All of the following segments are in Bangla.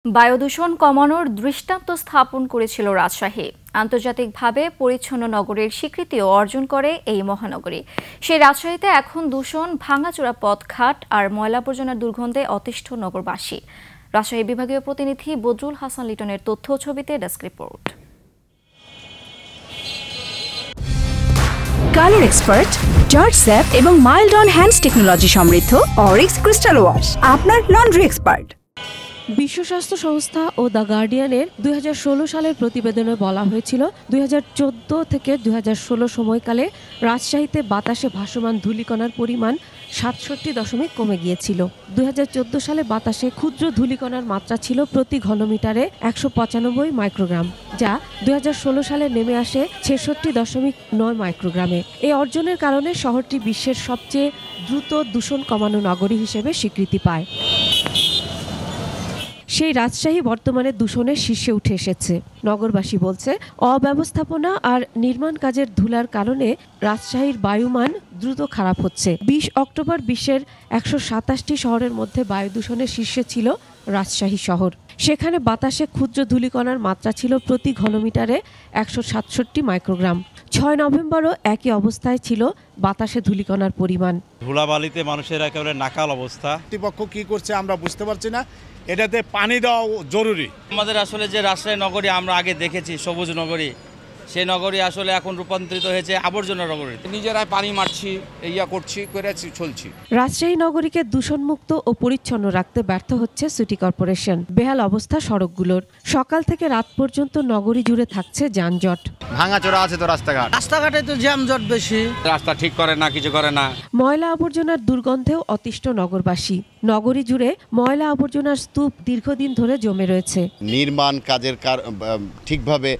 বায়ুদূষণ কমানোর দৃষ্টান্ত স্থাপন করেছিল রাজশাহী। আন্তর্জাতিকভাবে পরিচ্ছন্ন নগরীর স্বীকৃতিও অর্জন করে এই মহানগরী। সেই রাজশাহীতে এখন দূষণ, ভাঙাচোরা পথঘাট আর ময়লা আবর্জনার দুর্গন্ধে অতিষ্ঠ নগরবাসী। রাজশাহী বিভাগীয় প্রতিনিধি বদরুল হাসান লিটনের তথ্য ছবিতে desk report. Colour expert, George sap এবং মাইল্ড অন হ্যান্ডস টেকনোলজি সমৃদ্ধ অরিক্স ক্রিস্টাল ওয়াশ আপনার লন্ড্রি এক্সপার্ট। বিশ্ব স্বাস্থ্য সংস্থা ও দ্য গার্ডিয়ানের 2016 সালের প্রতিবেদনে বলা হয়েছিল 2014 থেকে 2016 সময়কালে রাজশাহীতে বাতাসে ভাসমান ধূলিকণার পরিমাণ 67 কমে গিয়েছিল। 2014 সালে বাতাসে ক্ষুদ্র ধূলিকণার মাত্রা ছিল প্রতি ঘনমিটারে 195 মাইক্রোগ্রাম, যা 2016 সালে নেমে আসে 66.9 মাইক্রোগ্রামে। এই অর্জনের কারণে শহরটি বিশ্বের সবচেয়ে দ্রুত দূষণ কমানো নগরী হিসেবে স্বীকৃতি পায়। সেই রাজশাহী বর্তমানে দূষণের শীর্ষে উঠে এসেছে। নগরবাসী বলছে, অব্যবস্থাপনা আর নির্মাণ কাজের ধুলার কারণে রাজশাহীর বায়ুমান দ্রুত খারাপ হচ্ছে। 20 অক্টোবর বিশ্বের 127টি শহরের মধ্যে বায়ু দূষণের শীর্ষে ছিল রাজশাহী শহর। সেখানে বাতাসে ক্ষুদ্র ধূলিকণার মাত্রা ছিল প্রতি ঘনমিটারে 167 মাইক্রোগ্রাম। 6 নভেম্বরও একই অবস্থায় ছিল বাতাসে ধূলিকণার পরিমাণ। ধুলাবালিতে মানুষের একেবারে নাকাল অবস্থা। কর্তৃপক্ষ কি করছে আমরা বুঝতে পারছি না। এটাতে পানি দেওয়া জরুরি। আমাদের আসলে যে রাজশাহী নগরী আমরা আগে দেখেছি সবুজ নগরী, সেই নগরী আসলে এখন রূপান্তরিত হয়েছে আবর্জনা নগরী। নিজেরাই পানি মারছি, করছি করে চলছি। রাজশাহী নগরীকে দূষণমুক্ত ও পরিচ্ছন্ন রাখতে ব্যর্থ হচ্ছে সিটি কর্পোরেশন। বেহাল অবস্থা সড়কগুলোর। সকাল থেকে রাত পর্যন্ত নগরী জুড়ে থাকছে যানজট। ভাঙাচোরা আছে তো রাস্তাঘাটে তো জ্যামজট বেশি। রাস্তা ঠিক করে না, কিছু করে না। ময়লা আবর্জনার দুর্গন্ধেও অতিষ্ঠ নগরবাসী। নগরী জুড়ে ময়লা আবর্জনার স্তূপ দীর্ঘদিন ধরে জমে রয়েছে। নির্মাণ কাজের ঠিকভাবে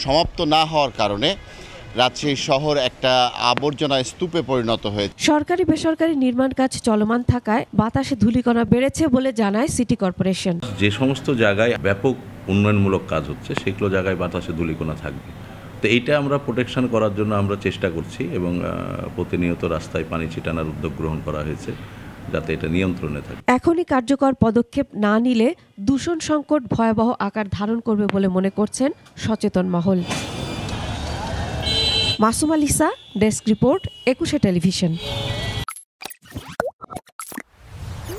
সমাপ্ত না হওয়ার কারণে রাজশাহী শহর একটা আবর্জনা স্তূপে পরিণত হয়েছে। সরকারি বেসরকারি নির্মাণ কাজ চলমান থাকায় বাতাসে ধূলিকণা বেড়েছে বলে জানায় সিটি কর্পোরেশন। যে সমস্ত জায়গায় ব্যাপক উন্নয়নমূলক কাজ হচ্ছে সেগুলো জায়গায় বাতাসে ধূলিকণা থাকবে। তো এইটা আমরা প্রোটেকশন করার জন্য আমরা চেষ্টা করছি এবং প্রতিনিয়ত রাস্তায় পানি ছিটানোর উদ্যোগ গ্রহণ করা হয়েছে যাতে এটা নিয়ন্ত্রণে থাকে। এখনই কার্যকর পদক্ষেপ না নিলে দূষণ সংকট ভয়াবহ আকার ধারণ করবে বলে মনে করছেন সচেতন মহল। Masuma Lisa, desk report, 21 television.